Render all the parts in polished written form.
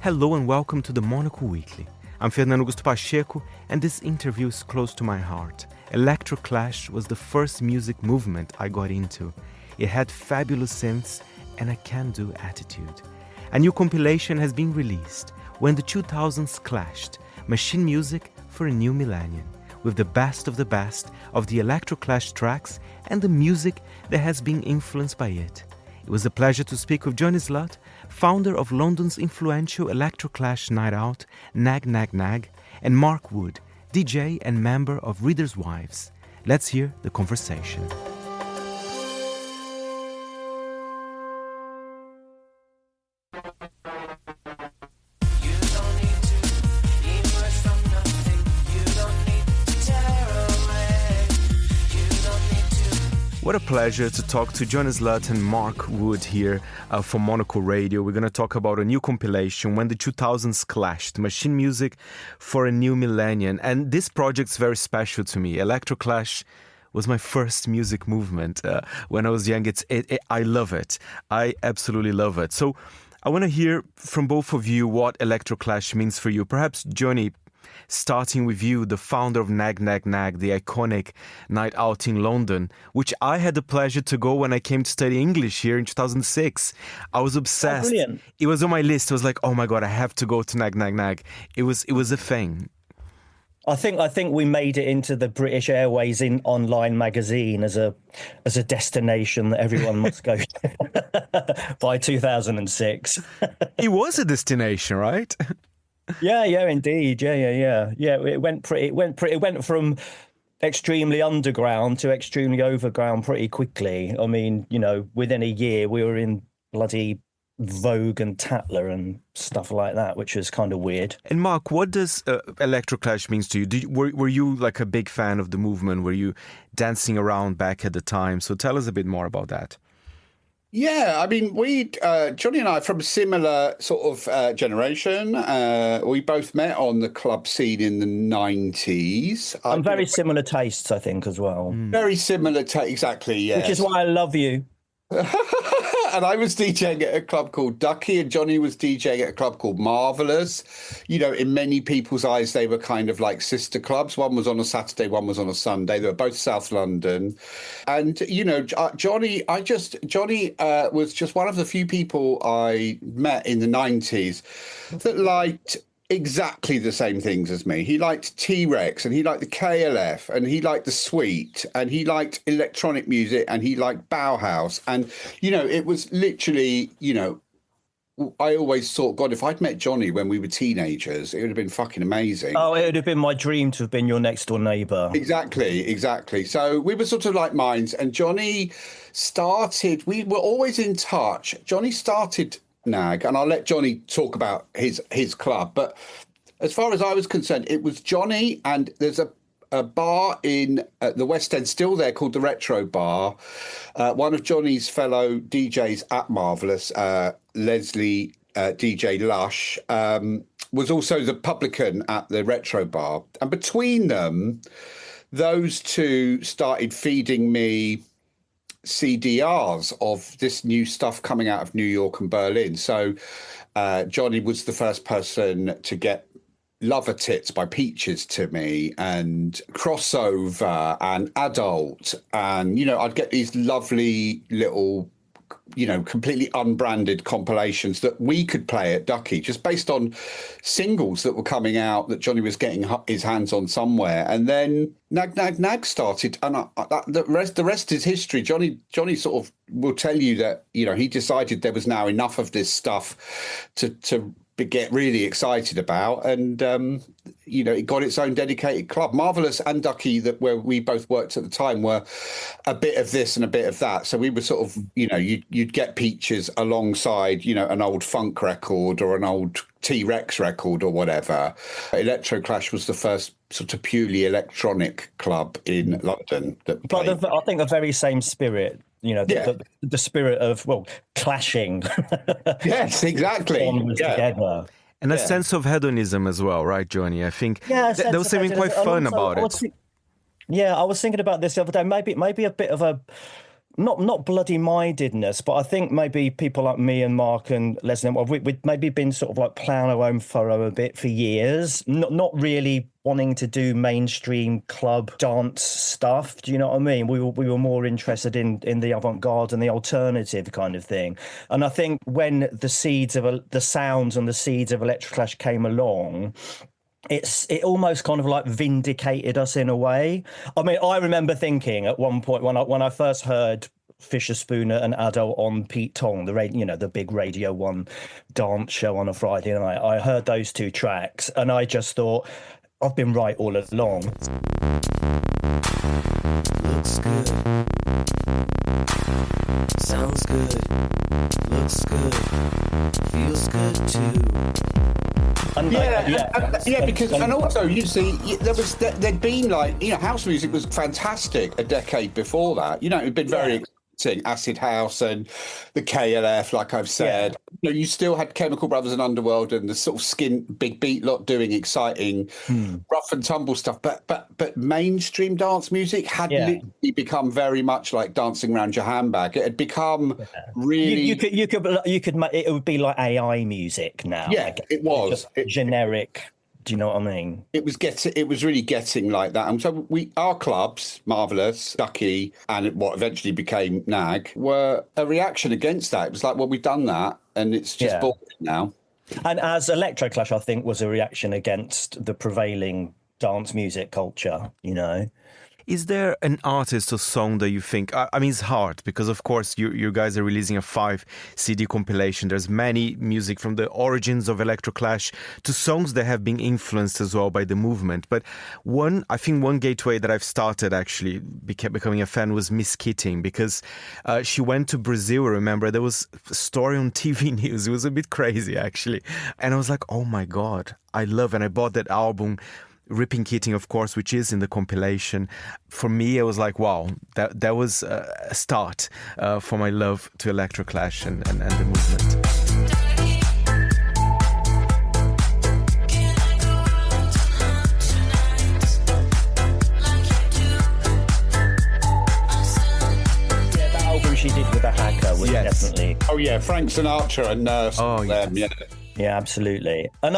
Hello and welcome to the Monocle Weekly. I'm Fernando Augusto Pacheco and this interview is close to my heart. Electroclash was the first music movement I got into. It had fabulous synths and a can-do attitude. A new compilation has been released, When the 2000s Clashed, Machine Music for a New Millennium, with the best of the Electroclash tracks and the music that has been influenced by it. It was a pleasure to speak with Jonny Slut, founder of London's influential electroclash night out, Nag Nag Nag, and Mark Wood, DJ and member of Reader's Wives. Let's hear the conversation. What a pleasure to talk to Jonny Slut and Mark Wood here for Monocle Radio. We're going to talk about a new compilation, When the 2000s Clashed, Machine Music for a New Millennium. And this project's very special to me. Electroclash was my first music movement when I was young. I love it. I absolutely love it. So I want to hear from both of you what Electroclash means for you. Perhaps, Jonny, starting with you, the founder of Nag Nag Nag, the iconic night out in London, which I had the pleasure to go when I came to study English here in 2006. I was obsessed. Oh, brilliant. It was on my list. I was like, oh my God, I have to go to Nag Nag Nag. It was a thing. I think we made it into the British Airways in online magazine as a destination that everyone must go to by 2006. It was a destination, right? Yeah, indeed. Yeah. It went from extremely underground to extremely overground pretty quickly. I mean, within a year we were in bloody Vogue and Tatler and stuff like that, which was kind of weird. And Mark, what does Electroclash means to you? Were you like a big fan of the movement? Were you dancing around back at the time? So tell us a bit more about that. Yeah, I mean, Jonny and I are from a similar sort of generation. We both met on the club scene in the 90s. And very similar tastes, I think, as well. Very similar, exactly, yes. Which is why I love you. And I was DJing at a club called Ducky, and Jonny was DJing at a club called Marvellous. In many people's eyes, they were kind of like sister clubs. One was on a Saturday, one was on a Sunday. They were both South London. And, Jonny was just one of the few people I met in the 90s that liked exactly the same things as me. He liked T-Rex and he liked the KLF and he liked the Sweet and he liked electronic music and he liked Bauhaus. And, it was literally, I always thought, God, if I'd met Jonny when we were teenagers, it would have been fucking amazing. Oh, it would have been my dream to have been your next door neighbour. Exactly. So we were sort of like minds, and Jonny started, we were always in touch. Jonny started Nag, and I'll let Jonny talk about his club, but as far as I was concerned, it was Jonny, and there's a bar in the West End still there called the Retro Bar. One of Jonny's fellow DJs at Marvellous, Leslie DJ Lush, was also the publican at the Retro Bar, and between them, those two started feeding me CDRs of this new stuff coming out of New York and Berlin. So Jonny was the first person to get Lover Tits by Peaches to me, and Crossover and Adult, and I'd get these lovely little completely unbranded compilations that we could play at Ducky, just based on singles that were coming out that Jonny was getting his hands on somewhere. And then Nag Nag Nag started, and the rest is history. Jonny sort of will tell you that he decided there was now enough of this stuff to get really excited about, and it got its own dedicated club. Marvellous and Ducky, where we both worked at the time, were a bit of this and a bit of that. So we were sort of, you'd get Peaches alongside, an old funk record or an old T-Rex record or whatever. Electroclash was the first sort of purely electronic club in London. But I think the very same spirit. The spirit of clashing. Yes, exactly. Together. And a sense of hedonism as well, right, Jonny? I think Yeah, there was something quite fun about it. I was thinking about this the other day. Maybe a bit of a not bloody-mindedness, but I think maybe people like me and Mark and Leslie, we'd maybe been sort of like ploughing our own furrow a bit for years, not really wanting to do mainstream club dance stuff. Do you know what I mean? We were more interested in the avant-garde and the alternative kind of thing. And I think when the sounds and the seeds of electroclash came along, it almost kind of like vindicated us in a way. I mean, I remember thinking at one point when I first heard Fisher Spooner and Addo on Pete Tong, the big Radio 1 dance show on a Friday night, I heard those two tracks and I just thought, I've been right all along. Looks good. Sounds good. Looks good. Feels good too. Because also you see there'd been house music was fantastic a decade before that. It'd been very exciting, acid house and the KLF, like I've said. You still had Chemical Brothers and Underworld and the sort of Skin Big Beat lot doing exciting rough and tumble stuff, but mainstream dance music had literally become very much like dancing around your handbag. It had become really you could it would be like AI music now. It was generic. Do you know what I mean? It was really getting like that. And so our clubs, Marvellous, Ducky, and what eventually became NAG, were a reaction against that. It was like, well, we've done that, and it's just boring now. And as electroclash, I think, was a reaction against the prevailing dance music culture, Is there an artist or song that you think, I mean, it's hard because, of course, you guys are releasing a 5 CD compilation. There's many music from the origins of electroclash to songs that have been influenced as well by the movement. But I think one gateway that I've started actually becoming a fan was Miss Keating, because she went to Brazil. Remember, there was a story on TV news. It was a bit crazy, actually. And I was like, oh my God, I bought that album. Ripping Keating, of course, which is in the compilation. For me, I was like, wow, that was a start for my love to electroclash and the movement. Yeah, that album she did with the Hacker was definitely... Oh, yeah, Frank Sinatra and Nurse. Oh, yes. Yeah, absolutely. And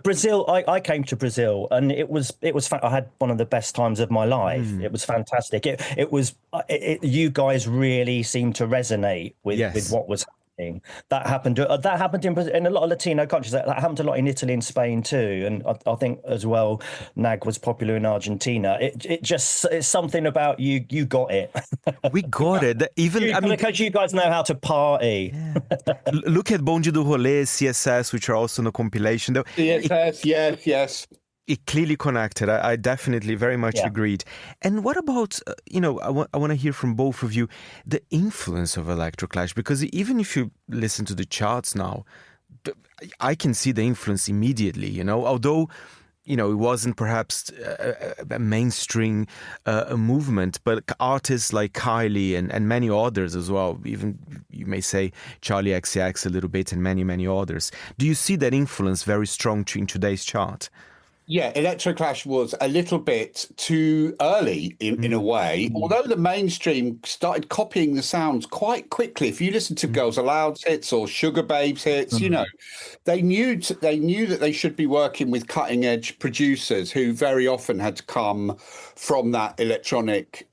Brazil, I came to Brazil, and it was. I had one of the best times of my life. It was fantastic. You guys really seemed to resonate with what was happening. That happened in a lot of Latino countries. That happened a lot in Italy and Spain too. And I think as well, NAG was popular in Argentina. It's something about you. You got it. We got it. Because you guys know how to party. Yeah. Look at Bonde do Rolê, CSS, which are also in the compilation. CSS, yes. It clearly connected. I definitely very much agreed. And what about, I want to hear from both of you, the influence of electroclash, because even if you listen to the charts now, I can see the influence immediately, although, it wasn't perhaps a mainstream movement, but artists like Kylie and many others as well, even you may say Charlie XCX a little bit and many, many others. Do you see that influence very strong in today's chart? Yeah, electroclash was a little bit too early in a way, although the mainstream started copying the sounds quite quickly. If you listen to Girls Aloud's hits or Sugar Babes hits, they knew that they should be working with cutting edge producers who very often had to come from that electronic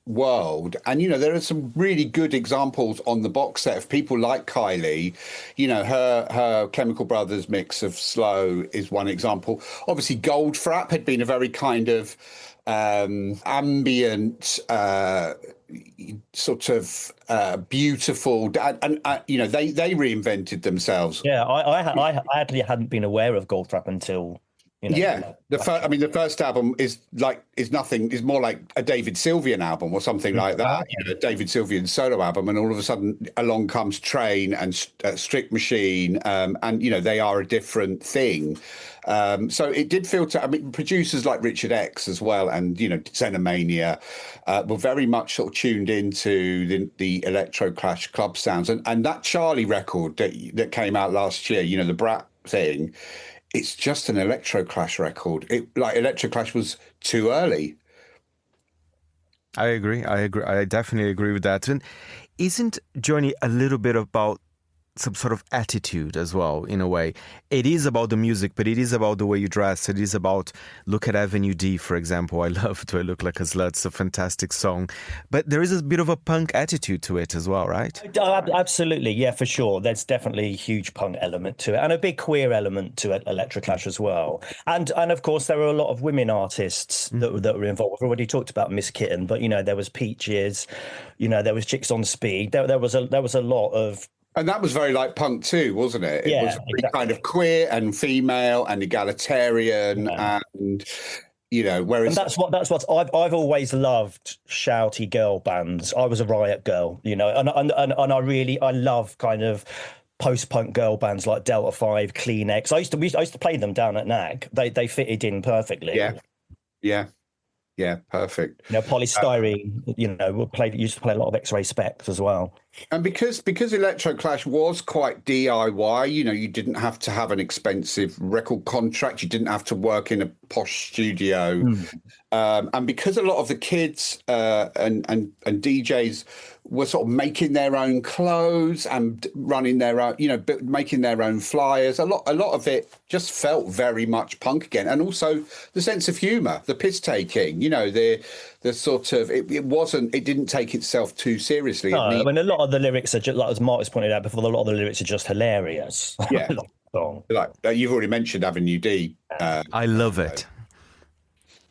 world. And there are some really good examples on the box set of people like Kylie. Her Chemical Brothers mix of Slow is one example. Obviously Goldfrapp had been a very kind of ambient sort of beautiful and they reinvented themselves. I actually hadn't been aware of Goldfrapp until the first album is more like a David Sylvian album or something like that. David Sylvian solo album, and all of a sudden along comes Train and Strict Machine, and they are a different thing. So it did feel producers like Richard X as well, and Xenomania were very much sort of tuned into the electroclash club sounds, and that Charlie record that came out last year, the Brat thing. It's just an electroclash record. Electroclash was too early. I agree. I definitely agree with that. And isn't Jonny a little bit about some sort of attitude as well, in a way? It is about the music, but it is about the way you dress. It is about, look at Avenue D, for example. I love Do I Look Like a Slut? It's a fantastic song. But there is a bit of a punk attitude to it as well, right? Absolutely, yeah, for sure. There's definitely a huge punk element to it, and a big queer element to it, electroclash as well. And of course, there were a lot of women artists that were involved. We've already talked about Miss Kitten, but there was Peaches, there was Chicks on Speed. There was a lot of. And that was very like punk too, wasn't it? It was very kind of queer and female and egalitarian, and whereas and that's what I've always loved, shouty girl bands. I was a riot girl, and I love kind of post-punk girl bands like Delta 5, Kleenex. I used to play them down at NAG. They fitted in perfectly. Yeah, perfect. Polystyrene, used to play a lot of X-Ray Specs as well. And because Electroclash was quite DIY, you didn't have to have an expensive record contract. You didn't have to work in a posh studio. And because a lot of the kids and DJs were sort of making their own clothes and running their own, making their own flyers, a lot of it just felt very much punk again. And also the sense of humour, the piss taking, the sort of, it didn't take itself too seriously. No, I mean, a lot of the lyrics are just, like as Marcus pointed out before, a lot of the lyrics are just hilarious. Yeah. Like you've already mentioned Avenue D. I love it.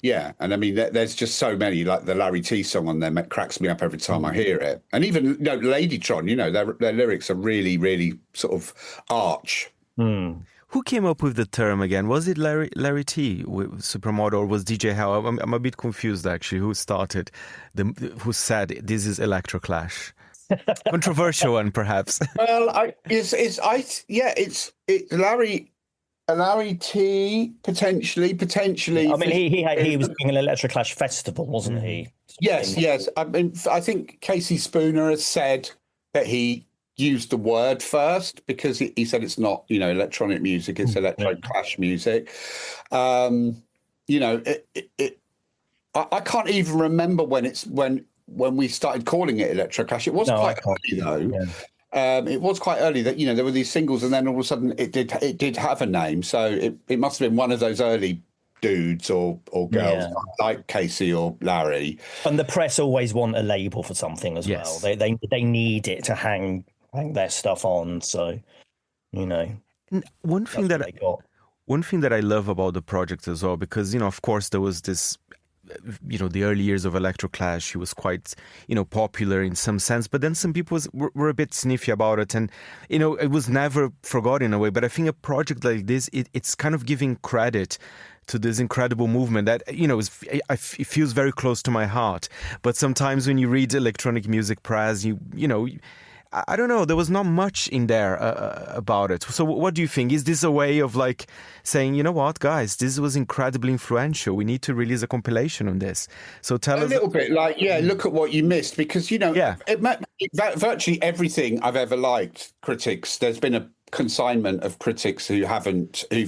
Yeah, and I mean, there's just so many, like the Larry T song on there cracks me up every time I hear it. And even Ladytron, their lyrics are really, really sort of arch. Who came up with the term again? Was it Larry T with Supermodel, or was DJ Howe? I'm a bit confused actually. Who who said this is electroclash? Controversial one, perhaps. Well, it's Larry T potentially. I mean, he was doing an electroclash festival, wasn't he? Yes. I mean, I think Casey Spooner has said that he used the word first because he said it's not, electronic music; it's electroclash music. I can't even remember when we started calling it electroclash. It was quite early though. Yeah. It was quite early that there were these singles, and then all of a sudden it did have a name. So it must have been one of those early dudes or girls like Casey or Larry. And the press always want a label for something as well. They need it to hang their stuff on. So one thing that I love about the project as well, because of course there was this. The early years of electroclash, he was quite, popular in some sense, but then some people were a bit sniffy about it, and it was never forgotten in a way. But I think a project like this, it's kind of giving credit to this incredible movement that it feels very close to my heart. But sometimes when you read electronic music press, I don't know, there was not much in there about it. So what do you think? Is this a way of like saying, you know what, guys, this was incredibly influential. We need to release a compilation on this. So tell us. A little bit like, look at what you missed, because, virtually everything I've ever liked, critics, there's been a consignment of critics who've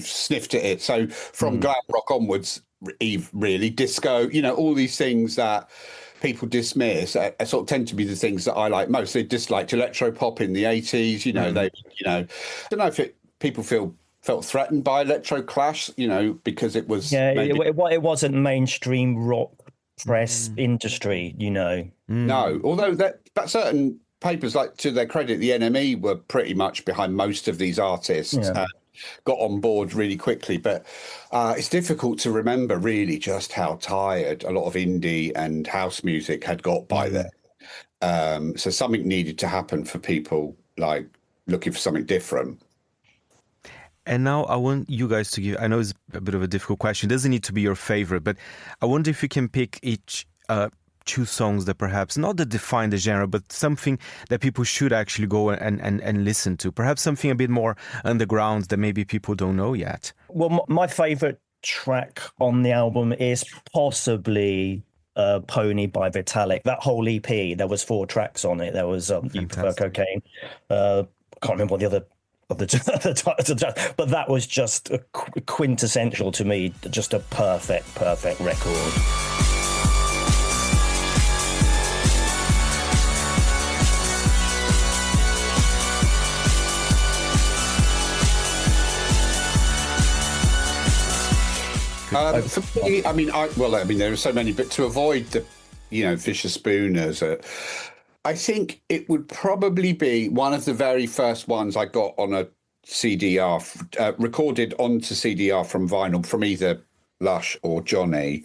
sniffed at it. So from glam rock onwards, really, disco, all these things that people dismiss sort of tend to be the things that I like most. They disliked electropop in the 80s. I don't know if people felt threatened by electroclash, because it was it wasn't mainstream rock press industry, No, although that certain papers, like to their credit, the NME were pretty much behind most of these artists. Got on board really quickly, but it's difficult to remember really just how tired a lot of indie and house music had got by then. So something needed to happen for people like looking for something different. And now I want you guys to give, I know it's a bit of a difficult question, it doesn't need to be your favorite, but I wonder if you can pick each two songs that perhaps not that define the genre, but something that people should actually go and listen to. Perhaps something a bit more underground that maybe people don't know yet. Well, my favourite track on the album is possibly Pony by Vitalik. That whole EP, there was 4 tracks on it. There was You Prefer Cocaine. I can't remember what the of the but that was just a quintessential to me, just a perfect record. For me, there are so many, but to avoid the, vicious spooners, I think it would probably be one of the very first ones I got on a CDR, recorded onto CDR from vinyl from either Lush or Jonny.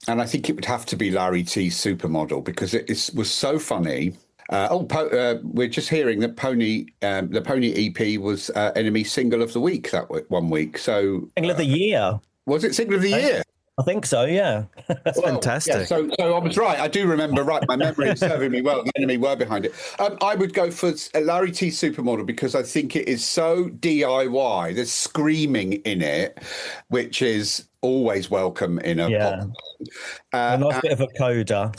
And I think it would have to be Larry T's Supermodel, because it was so funny. We're just hearing that the Pony EP was Enemy Single of the Week that 1 week. So Single of the Year. Was it Single of the Year? I think so, yeah. That's fantastic. Yeah, so I was right. I do remember right. My memory is serving me well. The Enemy were behind it. I would go for Larry T's Supermodel, because I think it is so DIY. There's screaming in it, which is always welcome in a pop. A nice bit of a coda.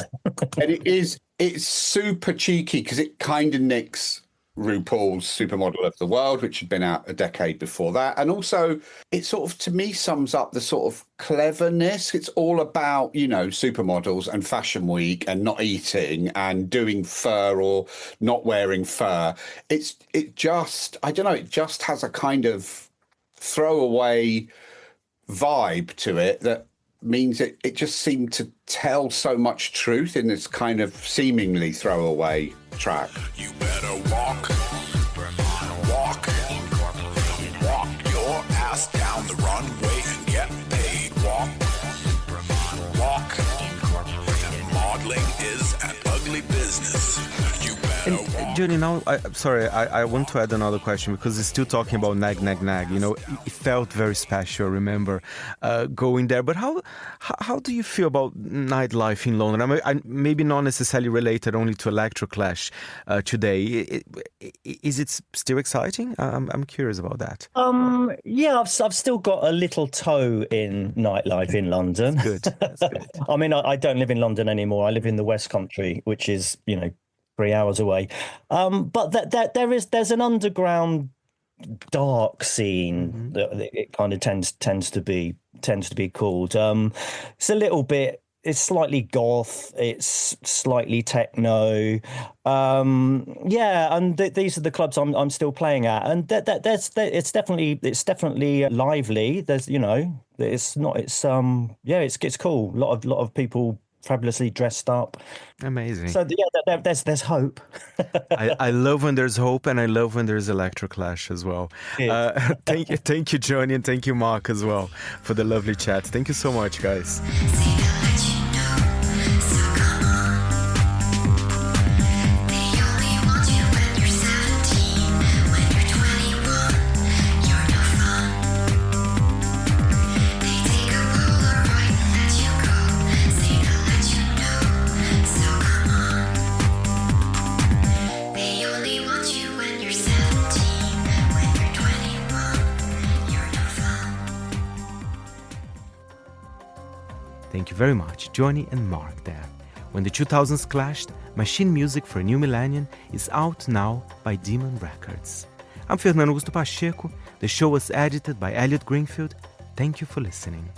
And it's super cheeky, because it kind of nicks RuPaul's Supermodel of the World, which had been out a decade before that. And also, it sort of, to me, sums up the sort of cleverness. It's all about, supermodels and Fashion Week and not eating and doing fur or not wearing fur. It just has a kind of throwaway vibe to it that means it just seemed to tell so much truth in this kind of seemingly throwaway track. You better walk your ass down the runway and get paid. Walk. Modeling is an ugly business. You better walk. Jonny, now, I want to add another question, because it's still talking about nag. It felt very special, I remember going there. But how do you feel about nightlife in London? I mean, maybe not necessarily related only to electroclash today. Is it still exciting? I'm curious about that. Yeah, I've still got a little toe in nightlife in London. That's good. I mean, I don't live in London anymore. I live in the West Country, which is, 3 hours away. But there's an underground dark scene that it kind of tends to be called. It's a little bit. It's slightly goth. It's slightly techno. And these are the clubs I'm still playing at, and it's definitely lively. There's it's cool. A lot of people fabulously dressed up. Amazing. So yeah, there's hope. I love when there's hope, and I love when there's electroclash as well. Thank you, Jonny, and thank you, Mark, as well, for the lovely chat. Thank you so much, guys. Thank you very much, Jonny and Mark there. When the 2000s clashed, Machine Music for a New Millennium is out now by Demon Records. I'm Fernando Augusto Pacheco. The show was edited by Elliot Greenfield. Thank you for listening.